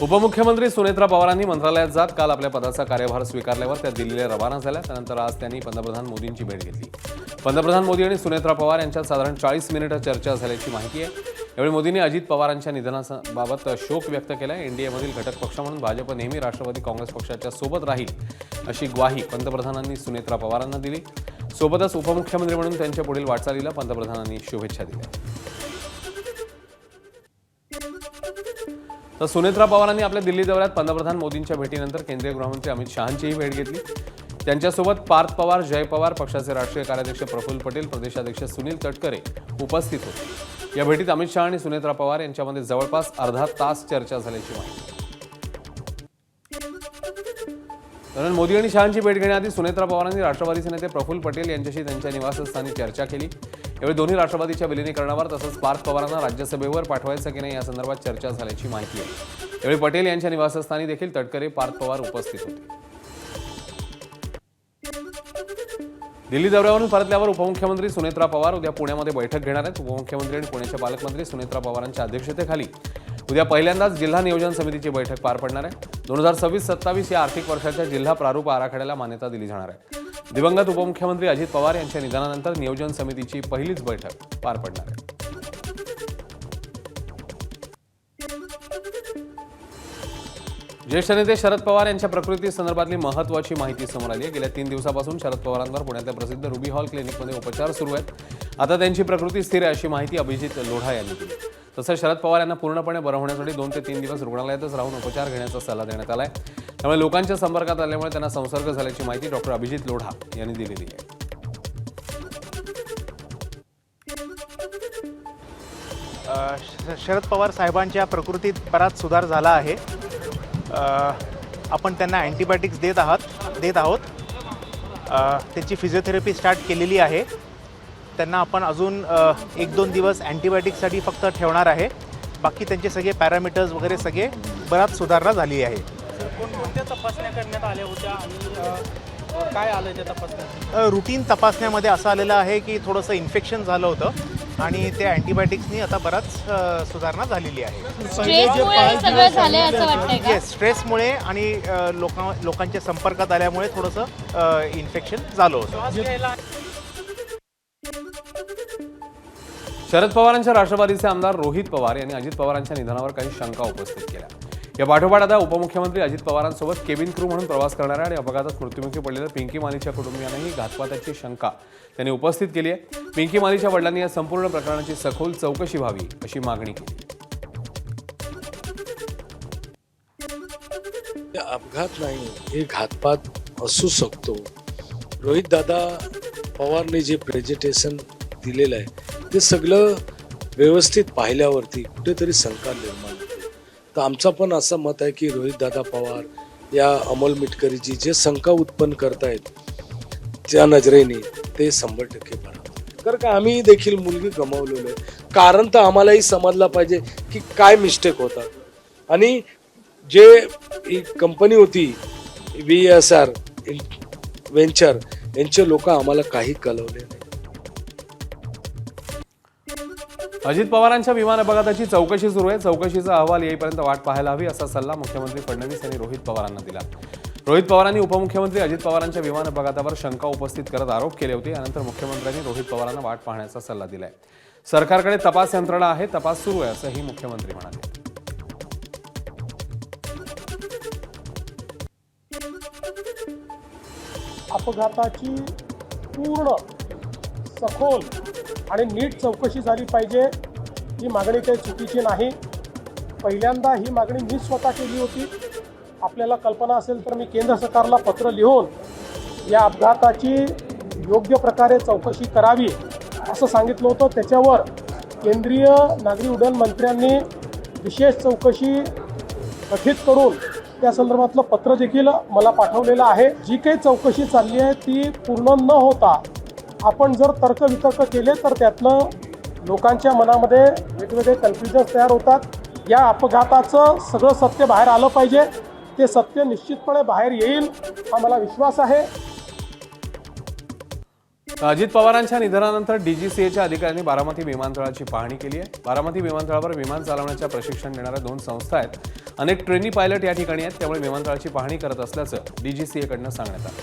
उपमुख्यमंत्री सुनेत्रा पवारांनी मंत्रालयात जात काल आपल्या पदाचा कार्यभार स्वीकारल्यावर त्या दिल्लीला रवाना झाल्या। त्यानंतर आज त्यांनी पंतप्रधान मोदींची भेट घेतली। पंतप्रधान मोदी आणि सुनेत्रा पवार यांच्यात साधारण 40 मिनिटे चर्चा झाल्याची माहिती आहे। यावेळी मोदींनी अजित पवारांच्या निधनाबाबत शोक व्यक्त केला। एनडीएमधील घटक पक्ष म्हणून भाजप नेहमी राष्ट्रवादी काँग्रेस पक्षाच्या सोबत राहील अशी ग्वाही पंतप्रधानांनी सुनेत्रा पवारांना दिली। सोबतच उपमुख्यमंत्री म्हणून त्यांच्या पुढील वाटचालीला पंतप्रधानांनी शुभेच्छा दिल्या। तर सुनेत्रा पवारांनी आपल्या दिल्ली दौऱ्यात पंतप्रधान मोदींच्या भेटीनंतर केंद्रीय गृहमंत्री अमित शहांचीही भेट घेतली। त्यांच्यासोबत पार्थ पवार, जय पवार, पक्षाचे राष्ट्रीय कार्याध्यक्ष प्रफुल्ल पटेल, प्रदेशाध्यक्ष सुनील तटकरे उपस्थित होते। या भेटीत अमित शहा आणि सुनेत्रा पवार यांच्यामध्ये जवळपास अर्धा तास चर्चा झाल्याची माहिती। दरम्यान मोदी आणि शहांची भेट घेण्याआधी सुनेत्रा पवारांनी राष्ट्रवादीचे नेते प्रफुल्ल पटेल यांच्याशी त्यांच्या निवासस्थानी चर्चा केली। यावेळी दोन्ही राष्ट्रवादीच्या विलिनीकरणावर तसंच पार्थ पवारांना राज्यसभेवर पाठवायचं की नाही या संदर्भात चर्चा झाल्याची माहिती आहे। यावेळी पटेल यांच्या निवासस्थानी देखील तटकरे, पार्थ पवार उपस्थित होते। दिल्ली दौऱ्यावरून परतल्यावर उपमुख्यमंत्री सुनेत्रा पवार उद्या पुण्यामध्ये बैठक घेणार आहेत। उपमुख्यमंत्री आणि पुण्याचे पालकमंत्री सुनेत्रा पवारांच्या अध्यक्षतेखाली उद्या पहिल्यांदाच जिल्हा नियोजन समितीची बैठक पार पडणार आहे। 2026-27 या आर्थिक वर्षाच्या जिल्हा प्रारूप आराखड्याला मान्यता दिली जाणार आहे। दिवंगत उपमुख्यमंत्री अजित पवार यांच्या निधनानंतर नियोजन समितीची पहिलीच बैठक पार पडणार आहे। ज्येष्ठ नेते शरद पवार यांच्या प्रकृतीसंदर्भातली महत्त्वाची माहिती समोर आली आहे। गेल्या 3 दिवसापासून शरद पवारांवर पुण्यातल्या प्रसिद्ध रुबी हॉल क्लिनिकमध्ये उपचार सुरू आहेत। आता त्यांची प्रकृती स्थिर आहे अशी माहिती अभिजित लोढा यांनी दिली। तसंच शरद पवार यांना पूर्णपणे बरं होण्यासाठी 2 ते 3 दिवस रुग्णालयातच राहून उपचार घेण्याचा सल्ला देण्यात आला आहे। त्यामुळे लोकांच्या संपर्कात आल्यामुळे त्यांना संसर्ग झाल्याची माहिती डॉक्टर अभिजित लोढा यांनी दिलेली आहे। शरद पवार साहेबांच्या प्रकृतीत बराच सुधार झाला आहे। आपण त्यांना अँटीबायोटिक्स देत आहोत। त्यांची फिजिओथेरपी स्टार्ट केलेली आहे। त्यांना आपण अजून 1-2 दिवस अँटीबायोटिक्ससाठी फक्त ठेवणार आहे। बाकी त्यांचे सगळे पॅरामीटर्स वगैरे सगळे बराच सुधारणा झाली आहे। कोणत्या तपासण्या करण्यात आल्या होत्या आणि काय आलं त्या तपासण्यात? रुटीन तपासण्यामध्ये असं आलेलं आहे की थोडंसं इन्फेक्शन झालं होतं आणि त्या अँटीबायोटिक्सनी आता बराच सुधारणा झालेली आहे। स्ट्रेसमुळे सगळं झालंय असं वाटतंय का? स्ट्रेसमुळे आणि लोकांच्या संपर्कात आल्यामुळे थोडंसं इन्फेक्शन झालं होतं। शरद पवारांच्या राष्ट्रवादीचे आमदार रोहित पवार यांनी अजित पवारांच्या निधनावर काही शंका उपस्थित केल्या। या पाठोपाठ आता उपमुख्यमंत्री अजित पवारांसोबत केबिन क्रू म्हणून प्रवास करणाऱ्या आणि अपघातात मृत्युमुखी पडलेल्या पिंकी मालीच्या कुटुंबियांनाही घातपाताची शंका त्यांनी उपस्थित केली आहे। पिंकी मालीच्या वडिलांनी या संपूर्ण प्रकरणाची सखोल चौकशी व्हावी अशी मागणी केली। अपघात नाही, हे घातपात असू शकतो। रोहित दादा पवारने जे प्रेझेंटेशन दिलेलं आहे ते सगळं व्यवस्थित पाहिल्यावरती कुठेतरी शंका निर्माण होते। तर आमचं पण असं मत आहे की रोहित दादा पवार या अमोल मिटकरीची जे शंका उत्पन्न करतायत त्या नजरेने ते 100% बरोबर। कारण का आम्ही देखील मुलगी गमावलेलो आहे। कारण तर आम्हालाही समजलं पाहिजे की काय मिस्टेक होता आणि जे कंपनी होती VSR व्हेंचर यांचे लोक आम्हाला काही कळवले नाही। अजित पवारांच्या विमान अपघाताची चौकशी सुरू आहे। चौकशीचा अहवाल येईपर्यंत वाट पाहायला हवी असा सल्ला मुख्यमंत्री फडणवीस यांनी रोहित पवारांना दिला। रोहित पवारांनी उपमुख्यमंत्री अजित पवारांच्या विमान अपघातावर शंका उपस्थित करत आरोप केले होते। यानंतर मुख्यमंत्र्यांनी रोहित पवारांना वाट पाहण्याचा सल्ला दिलाय। सरकारकडे तपास यंत्रणा आहे, तपास सुरू आहे असंही मुख्यमंत्री म्हणाले। अपघाताची पूर्ण सखोल आणि नीट चौकशी झाली पाहिजे। ही मागणी काही चुकीची नाही। पहिल्यांदा ही मागणी मी स्वतः केली होती। आपल्याला कल्पना असेल तर मी केंद्र सरकारला पत्र लिहून या अपघाताची योग्य प्रकारे चौकशी करावी असं सांगितलं होतं। त्याच्यावर केंद्रीय नागरी उड्डाण मंत्र्यांनी विशेष चौकशी गठीत करून त्या संदर्भातलं पत्र देखील मला पाठवलेलं आहे। जी काही चौकशी चालली आहे ती पूर्ण न होता आपण जर तर्कवितर्क केले तर त्यातनं लोकांच्या मनामध्ये वेगवेगळे कन्फ्युजन्स तयार होतात। या अपघाताचं सगळं सत्य बाहेर आलं पाहिजे। ते सत्य निश्चितपणे बाहेर येईल हा मला विश्वास आहे। अजित पवारांच्या निधनानंतर DGCAच्या अधिकाऱ्यांनी बारामती विमानतळाची पाहणी केली आहे। बारामती विमानतळावर विमान चालवण्याचं प्रशिक्षण देणाऱ्या 2 संस्था आहेत। अनेक ट्रेनी पायलट या ठिकाणी आहेत, त्यामुळे विमानतळाची पाहणी करत असल्याचं DGCA कडनं सांगण्यात आलं.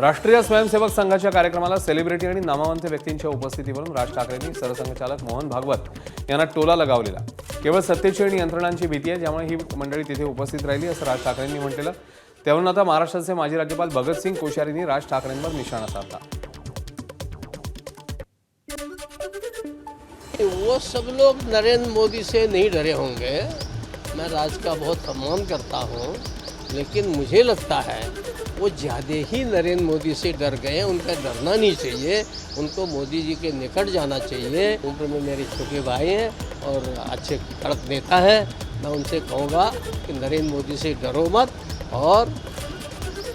राष्ट्रीय स्वयंसेवक संघाच्या कार्यक्रमाला सेलिब्रिटी आणि नामवंत व्यक्तींच्या उपस्थितीवरून राज ठाकरेंनी सरसंघचालक मोहन भागवत यांना टोला लगावलेला. केवळ सत्तेची आणि यंत्रणांची भीती आहे, ज्यामुळे ही मंडळी तिथे उपस्थित राहिली असं राज ठाकरेंनी म्हटलेलं. त्यावरून आता महाराष्ट्राचे माजी राज्यपाल भगतसिंग कोश्यारींनी राज ठाकरेंवर निशाणा साधला. वो सब लोग नरेंद्र मोदी से नहीं डरे होंगे. मैं राज का बहुत सम्मान करता हूँ, लेकिन मुझे लगता है वो ज़्यादा ही नरेंद्र मोदी से डर गए. उनका डरना नहीं चाहिए, उनको मोदी जी के निकट जाना चाहिए. उम्र में मेरे छोटे भाई हैं और अच्छे कड़क नेता हैं. मैं उनसे कहूँगा कि नरेंद्र मोदी से डरो मत, और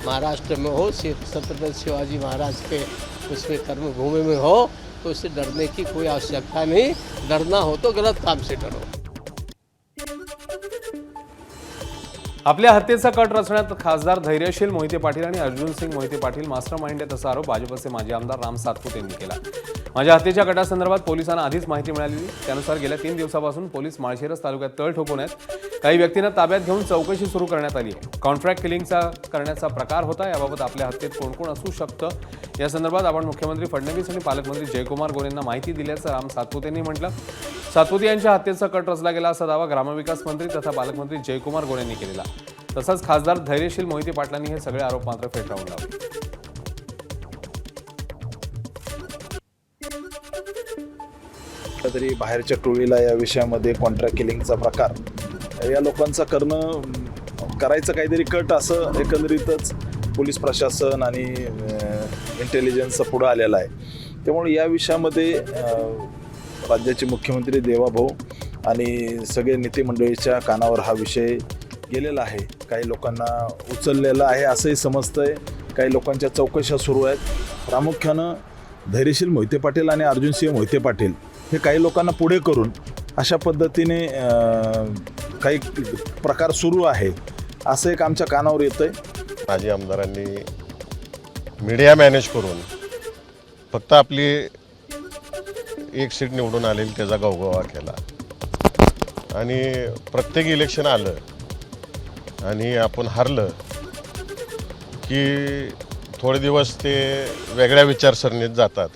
महाराष्ट्र में हो, छत्रपति शिवाजी महाराज के उसमें कर्मभूमि में हो, तो उससे डरने की कोई आवश्यकता नहीं. डरना हो तो गलत काम से डरो. आपल्या हत्येचा कट रचण्यात खासदार धैर्यशील मोहिते पाटील आणि अर्जुनसिंग मोहिते पाटील मास्टरमाइंड आहेत असा आरोप भाजपचे माजी आमदार राम सातपुते यांनी केला. माझ्या हत्येच्या कटासंदर्भात पोलिसांना आधीच माहिती मिळालेली. त्यानुसार गेल्या 3 दिवसापासून पोलीस माळशिरस तालुक्यात तळ ठोकून आहेत. काही व्यक्तींना ताब्यात घेऊन चौकशी सुरू करण्यात आली आहे. कॉन्ट्रॅक्ट किलिंगचा करण्याचा प्रकार होता. याबाबत आपल्या हत्येत कोण कोण असू शकतं या संदर्भात आपण मुख्यमंत्री फडणवीस आणि पालकमंत्री जयकुमार गोरेंना माहिती दिल्याचं राम सातपुते यांनी म्हटलं. सातपुते यांच्या हत्येचा कट रचला गेला असा दावा ग्रामविकास मंत्री तथा पालकमंत्री जयकुमार गोरे यांनी केलेला. तसंच खासदार धैर्यशील मोहिते पाटलांनी हे सगळे आरोप मात्र फेटाळून लावले. तरी बाहेरच्या टोळीला या विषयामध्ये कॉन्ट्रॅक्ट किलिंगचा प्रकार या लोकांचा करायचं काहीतरी कट असं एकंदरीतच पोलीस प्रशासन आणि इंटेलिजन्सचा पुढं आलेला आहे. त्यामुळे या विषयामध्ये राज्याचे मुख्यमंत्री देवाभाऊ आणि सगळे नेते मंडळीच्या कानावर हा विषय गेलेला आहे. काही लोकांना उचललेला आहे असंही समजतंय. काही लोकांच्या चौकशा सुरू आहेत. प्रामुख्यानं धैर्यशील मोहिते पाटील आणि अर्जुनसिंह मोहिते पाटील हे काही लोकांना पुढे करून अशा पद्धतीने काही प्रकार सुरू आहे असं एक आमच्या कानावर येतंय. माजी आमदारांनी मीडिया मॅनेज करून फक्त आपली एक सीट निवडून आलेली त्याचा गवगवा केला. आणि प्रत्येक इलेक्शन आलं आणि आपण हारलं की थोडे दिवस ते वेगळ्या विचारसरणीत जातात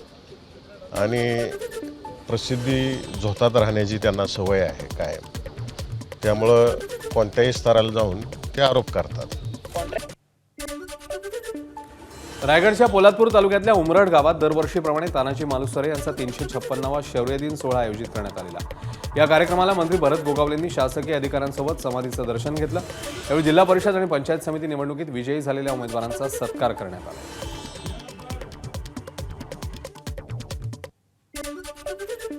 आणि प्रसिद्धी झोतात राहण्याची त्यांना सवय आहे कायम. त्यामुळं कोणत्याही स्तराला जाऊन ते आरोप करतात. रायगडच्या पोलादपूर तालुक्यातल्या उमरड गावात दरवर्षीप्रमाणे तानाजी मालुसरे यांचा 356वा शौर्य दिन सोहळा आयोजित करण्यात आलेला. या कार्यक्रमाला मंत्री भरत गोगावलेंनी शासकीय अधिकाऱ्यांसोबत समाधीचं दर्शन घेतलं. यावेळी जिल्हा परिषद आणि पंचायत समिती निवडणुकीत विजयी झालेल्या उमेदवारांचा सत्कार करण्यात आला.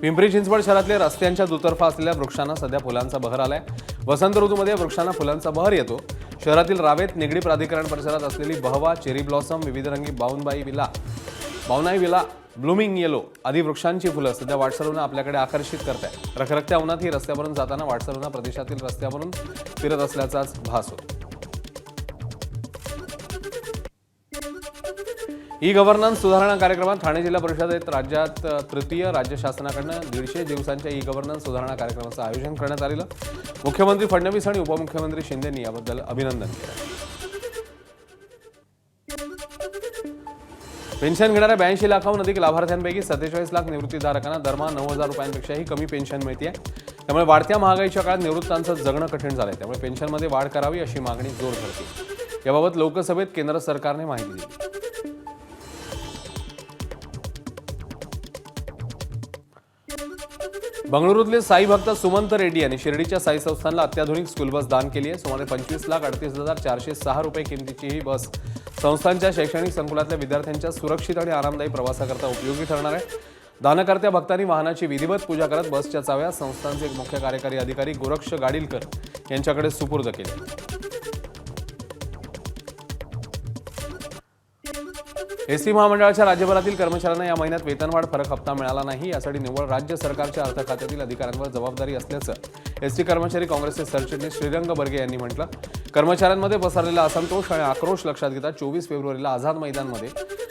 पिंपरी चिंचवड शहरातल्या रस्त्यांच्या दुतर्फा असलेल्या वृक्षांना सध्या फुलांचा बहर आलाय. वसंत ऋतूमध्ये वृक्षांना फुलांचा बहर येतो. शहरातील रावेत निगडी प्राधिकरण परिसरात असलेली बहवा, चेरी ब्लॉसम, विविधरंगी बावनाई विला, ब्लूमिंग येलो आदी वृक्षांची फुलं सध्या वाटसरूंना आपल्याकडे आकर्षित करतात. रखरखत्या उन्हात ही रस्त्यावरून जाताना वाटसरूंना प्रदेशातील रस्त्यावरून फिरत असल्याचाच भास होतो. ई गव्हर्नन्स सुधारणा कार्यक्रमात ठाणे जिल्हा परिषदेत राज्यात तृतीय राज्य शासनाकडनं 150 दिवसांच्या ई गव्हर्नन्स सुधारणा कार्यक्रमाचं आयोजन करण्यात आलेलं. मुख्यमंत्री फडणवीस आणि उपमुख्यमंत्री शिंदेंनी याबद्दल अभिनंदन केलं. पेन्शन घेणाऱ्या 82 लाखाहून अधिक लाभार्थ्यांपैकी 47 लाख निवृत्तीधारकांना दरमहा 9,000 रुपयांपेक्षाही कमी पेन्शन मिळते. त्यामुळे वाढत्या महागाईच्या काळात निवृत्तांचं जगणं कठीण झालंय. त्यामुळे पेन्शनमध्ये वाढ करावी अशी मागणी जोर धरते. याबाबत लोकसभेत केंद्र सरकारने माहिती दिली. बंगळुरूतले साई भक्त सुमंत रेड्डी यांनी शिर्डीच्या साई संस्थानला अत्याधुनिक स्कूल बस दान केली आहे. सुमारे 25,38,406 रुपये किमतीची ही बस संस्थानच्या शैक्षणिक संकुलातल्या विद्यार्थ्यांच्या सुरक्षित आणि आरामदायी प्रवासाकरता उपयोगी ठरणार आहे. दानकर्त्या भक्तांनी वाहनाची विधिवत पूजा करत बसच्या चाव्या संस्थानचे मुख्य कार्यकारी अधिकारी गोरक्ष गाडीलकर यांच्याकडे सुपूर्द केल्या. एसटी महामंडळाच्या राज्यभरातील कर्मचाऱ्यांना या महिन्यात वेतनवाढ फरक हप्ता मिळाला नाही. यासाठी निव्वळ राज्य सरकारच्या अर्थ खात्यातील अधिकाऱ्यांवर जबाबदारी असल्याचं एसटी कर्मचारी काँग्रेसचे सरचिटणीस श्रीरंग बर्गे यांनी म्हटलं. कर्मचाऱ्यांमध्ये पसरलेला असंतोष आणि आक्रोश लक्षात घेता 24 फेब्रुवारीला आझाद मैदानमध्ये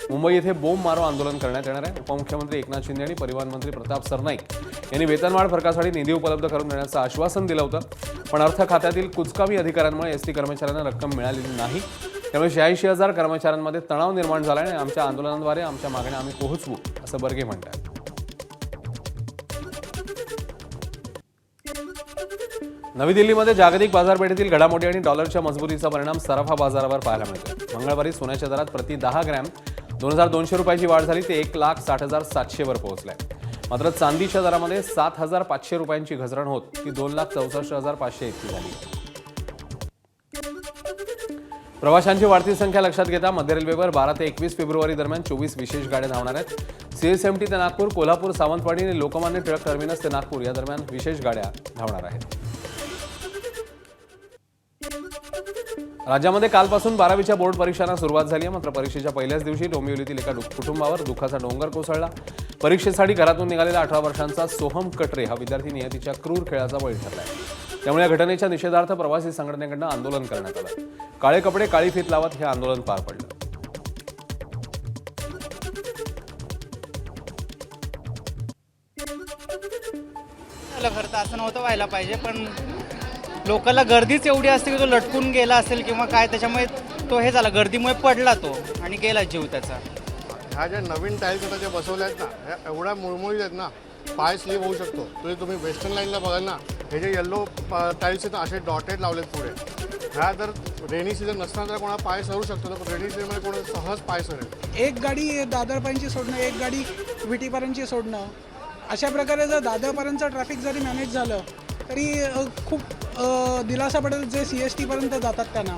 मुंबई येथे बोंब मारो आंदोलन करण्यात येणार आहे. उपमुख्यमंत्री एकनाथ शिंदे आणि परिवहन मंत्री प्रताप सरनाईक यांनी वेतनवाढ फरकासाठी निधी उपलब्ध करून देण्याचं आश्वासन दिलं होतं, पण अर्थ खात्यातील कुचकामी अधिकाऱ्यांमुळे एसटी कर्मचाऱ्यांना रक्कम मिळालेली नाही. त्यामुळे 86,000 कर्मचाऱ्यांमध्ये तणाव निर्माण झाला आणि आमच्या आंदोलनाद्वारे आमच्या मागण्या आम्ही पोहोचवू, असं बर्गे म्हणतात. नवी दिल्लीमध्ये जागतिक बाजारपेठेतील घडामोडी आणि डॉलरच्या मजबुतीचा परिणाम सराफा बाजारावर पाहायला मिळतोय. मंगळवारी सोन्याच्या दरात प्रति 10 ग्रॅम 2,200 रुपयाची वाढ झाली, ते 1,60,700 वर पोहोचलंय. मात्र चांदीच्या दरामध्ये 7,500 रुपयांची घसरण होत ती 2,64,500 इतकी झाली. प्रवाशांची वाढती संख्या लक्षात घेता मध्य रेल्वेवर 12 ते 21 फेब्रुवारी दरम्यान 24 विशेष गाड्या धावणार आहेत. CSMT ते नागपूर, कोल्हापूर, सावंतवाडी आणि लोकमान्य टिळक टर्मिनस ते नागपूर या दरम्यान विशेष गाड्या धावणार आहेत. राज्यामध्ये कालपासून 12वीच्या बोर्ड परीक्षांना सुरुवात झाली आहे. मात्र परीक्षेच्या पहिल्याच दिवशी डोंबिवलीतील एका कुटुंबावर दुःखाचा डोंगर कोसळला. परीक्षेसाठी घरातून निघालेला 18 वर्षांचा सोहम कटरे हा विद्यार्थी नियतीच्या क्रूर खेळाचा बळी ठरलाय. त्यामुळे या घटनेच्या निषेधार्थ प्रवासी संघटनेकडून आंदोलन करण्यात आलं. काळे कपडे काळी फीत लावत हे आंदोलन पार पडलं. खरं तर असं नव्हतं व्हायला पाहिजे, पण लोकांना गर्दीच एवढी असते की तो लटकून गेला असेल किंवा काय, त्याच्यामुळे तो हे झाला, गर्दीमुळे पडला तो आणि गेला जीव त्याचा. ह्या ज्या नवीन टाईल्स आता ज्या बसवल्या आहेत ना, ह्या एवढ्या मुळमुळीत आहेत ना, पाय स्लीप होऊ शकतो. तुम्ही वेस्टर्न लाईनला बघाल ना, हे जे येल्लो टाईल्स आहेत ना, असे डॉटेड लावलेत पुढे. ह्या जर रेनी सीझन नसताना तर कोणा पाय सरू शकतो, तर रेनी सीझनमध्ये कोणा सहज पाय सरेल. एक गाडी दादरपर्यंतची सोडणं, एक गाडी विटीपर्यंतची सोडणं, अशा प्रकारे जर दादरपर्यंतचं ट्रॅफिक जरी मॅनेज झालं तरी खूप दिलासा पडेल जे CST पर्यंत जातात त्यांना.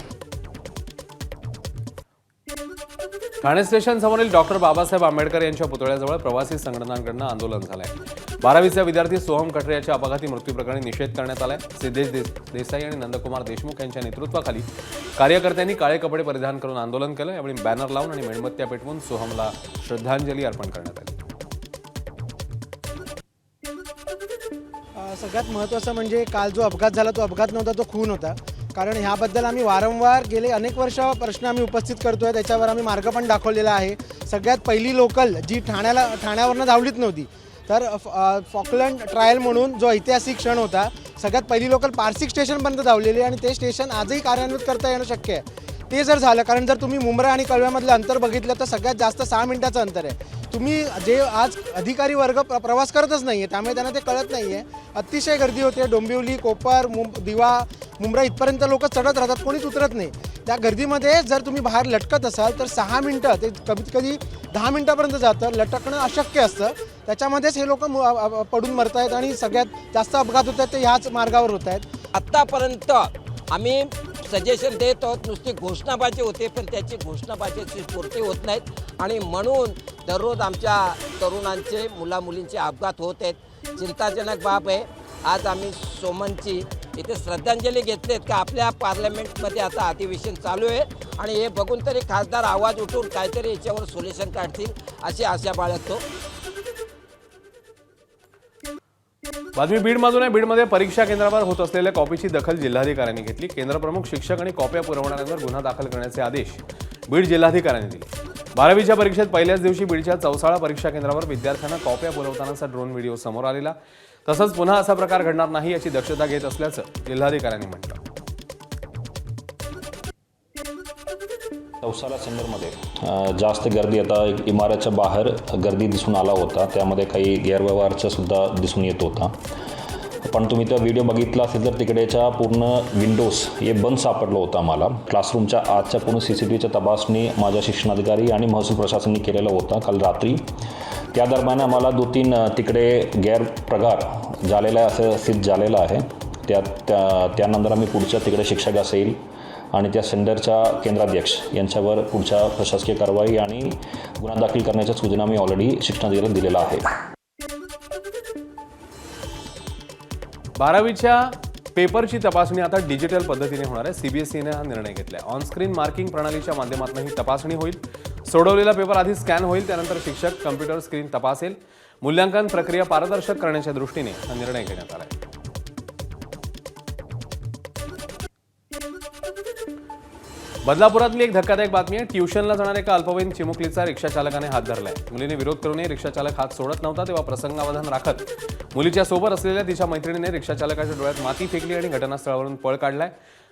ठाणे स्टेशन समोरील डॉक्टर बाबासाहेब आंबेडकर यांच्या पुतळ्याजवळ प्रवासी संघटनांकडून आंदोलन झालंय. 12वीचा विद्यार्थी सोहम कटरे याच्या अपघाती मृत्यूप्रकरणी निषेध करण्यात आलाय. सिद्धेश देसाई आणि नंदकुमार देशमुख यांच्या नेतृत्वाखाली कार्यकर्त्यांनी काळे कपडे परिधान करून आंदोलन केलं. यावेळी बॅनर लावून आणि मेणबत्त्या पेटवून सोहमला श्रद्धांजली अर्पण करण्यात आली. सगळ्यात महत्त्वाचं म्हणजे काल जो अपघात झाला तो अपघात नव्हता, तो खून होता. कारण ह्याबद्दल आम्ही वारंवार गेले अनेक वर्ष प्रश्न आम्ही उपस्थित करतो आहे, त्याच्यावर आम्ही मार्ग पण दाखवलेला आहे. सगळ्यात पहिली लोकल जी ठाण्यावरनं धावलीच नव्हती, तर फॉकलंड ट्रायल म्हणून जो ऐतिहासिक क्षण होता, सगळ्यात पहिली लोकल पारसिक स्टेशनपर्यंत धावलेली आहे आणि ते स्टेशन आजही कार्यान्वित करता येणं शक्य आहे. ते जर झालं, कारण जर तुम्ही मुंब्रा आणि कळव्यामधलं अंतर बघितलं तर सगळ्यात जास्त 6 मिनिटाचं अंतर आहे. तुम्ही जे आज अधिकारी वर्ग प्रवास करतच नाही आहे, त्यामुळे त्यांना ते कळत नाही आहे. अतिशय गर्दी होते. डोंबिवली, कोपर, दिवा, मुंब्रा इथपर्यंत लोक चढत राहतात, कोणीच उतरत नाही. त्या गर्दीमध्ये जर तुम्ही बाहेर लटकत असाल तर 6 मिनटं ते कधी 10 मिनटापर्यंत जातं. लटकणं अशक्य असतं. त्याच्यामध्येच हे लोक पडून मरत आहेत आणि सगळ्यात जास्त अपघात होत आहेत ते ह्याच मार्गावर होत आहेत. आत्तापर्यंत आम्ही सजेशन देत आहोत, नुसती घोषणाबाजी होते, पण त्याची घोषणाबाजीची पूर्ती होत नाहीत आणि म्हणून दररोज आमच्या तरुणांचे, मुलामुलींचे अपघात होत आहेत. चिंताजनक बाब आहे. आज आम्ही सोमनची इथे श्रद्धांजली घेतलीत का आपल्या पार्लमेंटमध्ये आता अधिवेशन चालू आहे आणि हे बघून तरी खासदार आवाज उठून काहीतरी याच्यावर सोल्युशन काढतील अशी आशा बाळगतो. बातमी बीडमधून आहे. बीडमध्ये परीक्षा केंद्रावर होत असलेल्या कॉपीची दखल जिल्हाधिकाऱ्यांनी घेतली. केंद्रप्रमुख, शिक्षक आणि कॉप्या पुरवणाऱ्यांवर गुन्हा दाखल करण्याचे आदेश बीड जिल्हाधिकाऱ्यांनी दिले. 12वीच्या परीक्षेत पहिल्याच दिवशी बीडच्या चौसाळा परीक्षा केंद्रावर विद्यार्थ्यांना कॉप्या पुरवतानाचा ड्रोन व्हिडिओ समोर आलेला. तसंच पुन्हा असा प्रकार घडणार नाही याची दक्षता घेत असल्याचं जिल्हाधिकाऱ्यांनी म्हटलं. चौसाळा सेंटरमध्ये जास्त गर्दी, आता इमारतच्या बाहेर गर्दी दिसून आला होता, त्यामध्ये काही गैरव्यवहारचा सुद्धा दिसून येत होता. पण तुम्ही तो व्हिडिओ बघितला असेल तर तिकडेच्या पूर्ण विंडोज हे बंद सापडलं होतं आम्हाला. क्लासरूमच्या आजच्या पूर्ण CCTVच्या तपासणी माझ्या शिक्षणाधिकारी आणि महसूल प्रशासनाने केलेलं होतं काल रात्री. त्या दरम्यान आम्हाला 2-3 तिकडे गैरप्रकार झालेला आहे असं सिद्ध झालेलं आहे. त्यानंतर आम्ही पुढच्या तिकडे शिक्षक असेल आणि त्या सेंटरच्या केंद्राध्यक्ष यांच्यावर पुढच्या प्रशासकीय कारवाई आणि गुन्हा दाखल करण्याच्या सूचना मी ऑलरेडी शिक्षणाधिकाऱ्यांना दिलेला आहे. 12वीच्या पेपरची तपासणी आता डिजिटल पद्धतीने होणार आहे. CBSEने हा निर्णय घेतलाय. ऑनस्क्रीन मार्किंग प्रणालीच्या माध्यमातून ही तपासणी होईल. सोडवलेला पेपर आधी स्कॅन होईल, त्यानंतर शिक्षक कम्प्युटर स्क्रीन तपासेल. मूल्यांकन प्रक्रिया पारदर्शक करण्याच्या दृष्टीने हा निर्णय घेण्यात आला आहे. बदलापुरातली एक धक्कादायक बातमी आहे. ट्युशनला जाणाऱ्या एका अल्पवयीन चिमुकलीचा रिक्षा चालकाने हात धरलाय. मुलीने विरोध करूनही रिक्षा चालक हात सोडत नव्हता, तेव्हा प्रसंगावधान राखत मुलीच्या सोबत असलेल्या तिच्या मैत्रिणीने रिक्षा चालकाच्या डोळ्यात माती फेकली आणि घटनास्थळावरून पळ काढलाय.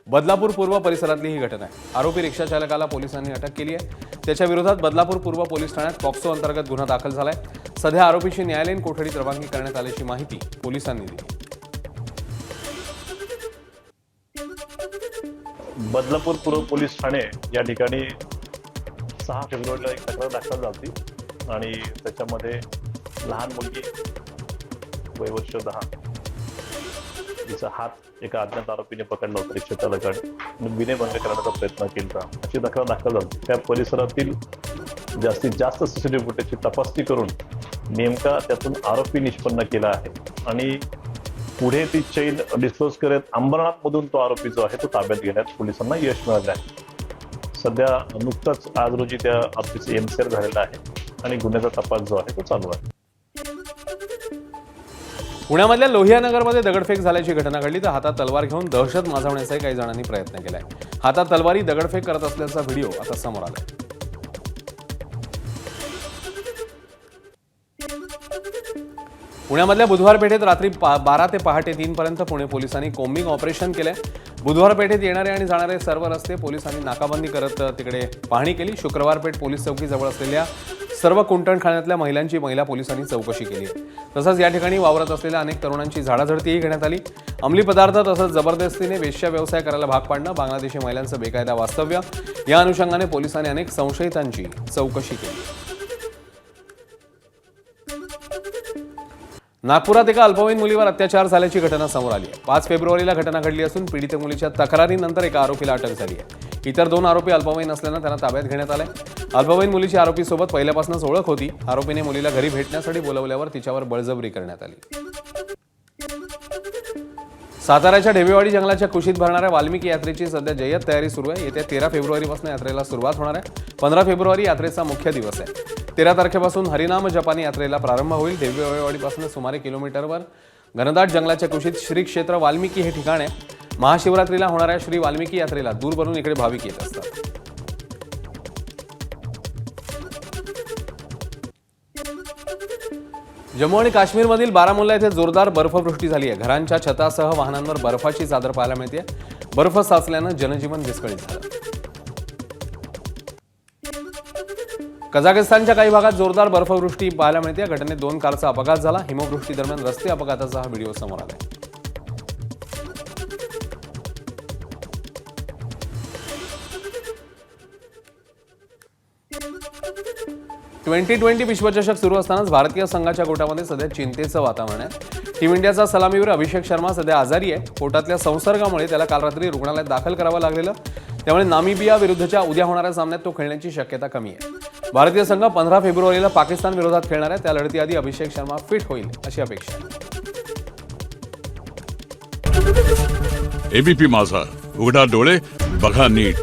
बदलापूर पूर्व परिसरातली ही घटना आहे. आरोपी रिक्षा चालकाला पोलिसांनी अटक केली आहे. त्याच्या विरोधात बदलापूर पूर्व पोलीस ठाण्यात पॉक्सो अंतर्गत गुन्हा दाखल झालाय. सध्या आरोपीची न्यायालयीन कोठडीत रवानगी करण्यात आल्याची माहिती पोलिसांनी दिली. बदलापूर पूर्व पोलीस ठाणे या ठिकाणी 6 फेब्रुवारीला एक तक्रार दाखल झाली आणि त्याच्यामध्ये लहान मुलगी वय वर्ष 10 तिचा हात एका अज्ञात आरोपीने पकडला होता रिक्षा चालकाने आणि विनयभंग करण्याचा प्रयत्न केला अशी तक्रार दाखल झाली. त्या परिसरातील जास्तीत जास्त सीसीटीव्ही फुटेजची तपासणी करून नेमका त्यातून आरोपी निष्पन्न केला आहे आणि पुढे ती चेन डिस्क्लोज करत अंबरनाथमधून तो आरोपी जो आहे तो ताब्यात घेण्यात पोलिसांना यश मिळालं आहे. सध्या नुकताच आज रोजी त्या आरोपीचं एमसीआर झालेला आहे आणि गुन्ह्याचा तपास जो आहे तो चालू आहे. पुण्यामधल्या लोहियानगरमध्ये दगडफेक झाल्याची घटना घडली तर हातात तलवार घेऊन दहशत माजवण्याचाही काही जणांनी प्रयत्न केलाय. हातात तलवारी दगडफेक करत असल्याचा व्हिडिओ आता समोर आलाय. पुण्यामधल्या बुधवार पेठेत रात्री 12 ते पहाटे 3 पर्यंत पुणे पोलिसांनी कोम्बिंग ऑपरेशन केलंय. बुधवार पेठेत येणारे आणि जाणारे सर्व रस्ते पोलिसांनी नाकाबंदी करत तिकडे पाहणी केली. शुक्रवार पेठ पोलीस चौकीजवळ असलेल्या सर्व कुंटणखाण्यातल्या महिला पोलिसांनी चौकशी केली आहे. तसंच या ठिकाणी वावरत असलेल्या अनेक तरुणांची झाडाझडतीही घेण्यात आली. अंमली पदार्थ तसंच जबरदस्तीने वेश्या व्यवसाय करायला भाग पाडणं, बांगलादेशी महिलांचं बेकायदा वास्तव्य या अनुषंगाने पोलिसांनी अनेक संशयितांची चौकशी केली. नागपुरात एका अल्पवयीन मुलीवर अत्याचार झाल्याची घटना समोर आली आहे. 5 फेब्रुवारीला घटना घडली असून पीडित मुलीच्या तक्रारीनंतर एका आरोपीला अटक झाली आहे. इतर 2 आरोपी अल्पवयीन असल्यानं त्यांना ताब्यात घेण्यात आलंय. अल्पवयीन मुलीची आरोपीसोबत पहिल्यापासूनच ओळख होती. आरोपीने मुलीला घरी भेटण्यासाठी बोलवल्यावर तिच्यावर बळजबरी करण्यात आली. साताऱ्याच्या ढेबेवाडी जंगलाच्या कुशीत भरणाऱ्या वाल्मिकी यात्रेची सध्या जय्यत तयारी सुरू आहे. येत्या 13 फेब्रुवारीपासून यात्रेला सुरुवात होणार आहे. 15 फेब्रुवारी यात्रेचा मुख्य दिवस आहे. 13 तारखेपासून हरिनाम जपानी यात्रेला प्रारंभ होईल. ढेबेवाडीपासून सुमारे किलोमीटरवर घनदाट जंगलाच्या कुशीत श्री क्षेत्र वाल्मिकी हे ठिकाण आहे. महाशिवरात्रीला होणाऱ्या श्री वाल्मिकी यात्रेला दूरवरून इकडे भाविक येत असतात. जम्मू आणि काश्मीरमधील बारामुल्ला येथे जोरदार बर्फवृष्टी झाली आहे. घरांच्या छतासह वाहनांवर बर्फाची चादर पाहायला मिळते. बर्फ साचल्यानं जनजीवन विस्कळीत झालं. कझाकिस्तानच्या काही भागात जोरदार बर्फवृष्टी पाहायला मिळते. घटनेत 2 कारचा अपघात झाला. हिमवृष्टी दरम्यान रस्ते अपघाताचा हा व्हिडिओ समोर आलाय. T20 विश्वचषक सुरू असतानाच भारतीय संघाच्या गोटामध्ये सध्या चिंतेचं वातावरण आहे. टीम इंडियाचा सलामीवीर अभिषेक शर्मा सध्या आजारी आहे. पोटातल्या संसर्गामुळे त्याला काल रात्री रुग्णालयात दाखल करावं लागलेलं. त्यामुळे नामिबिया विरुद्धच्या उद्या होणाऱ्या सामन्यात तो खेळण्याची शक्यता कमी आहे. भारतीय संघ 15 फेब्रुवारीला पाकिस्तान विरोधात खेळणार आहे. त्या लढतीआधी अभिषेक शर्मा फिट होईल अशी अपेक्षा आहे. एबीपी माझा, उघडा डोळे बघा नीट.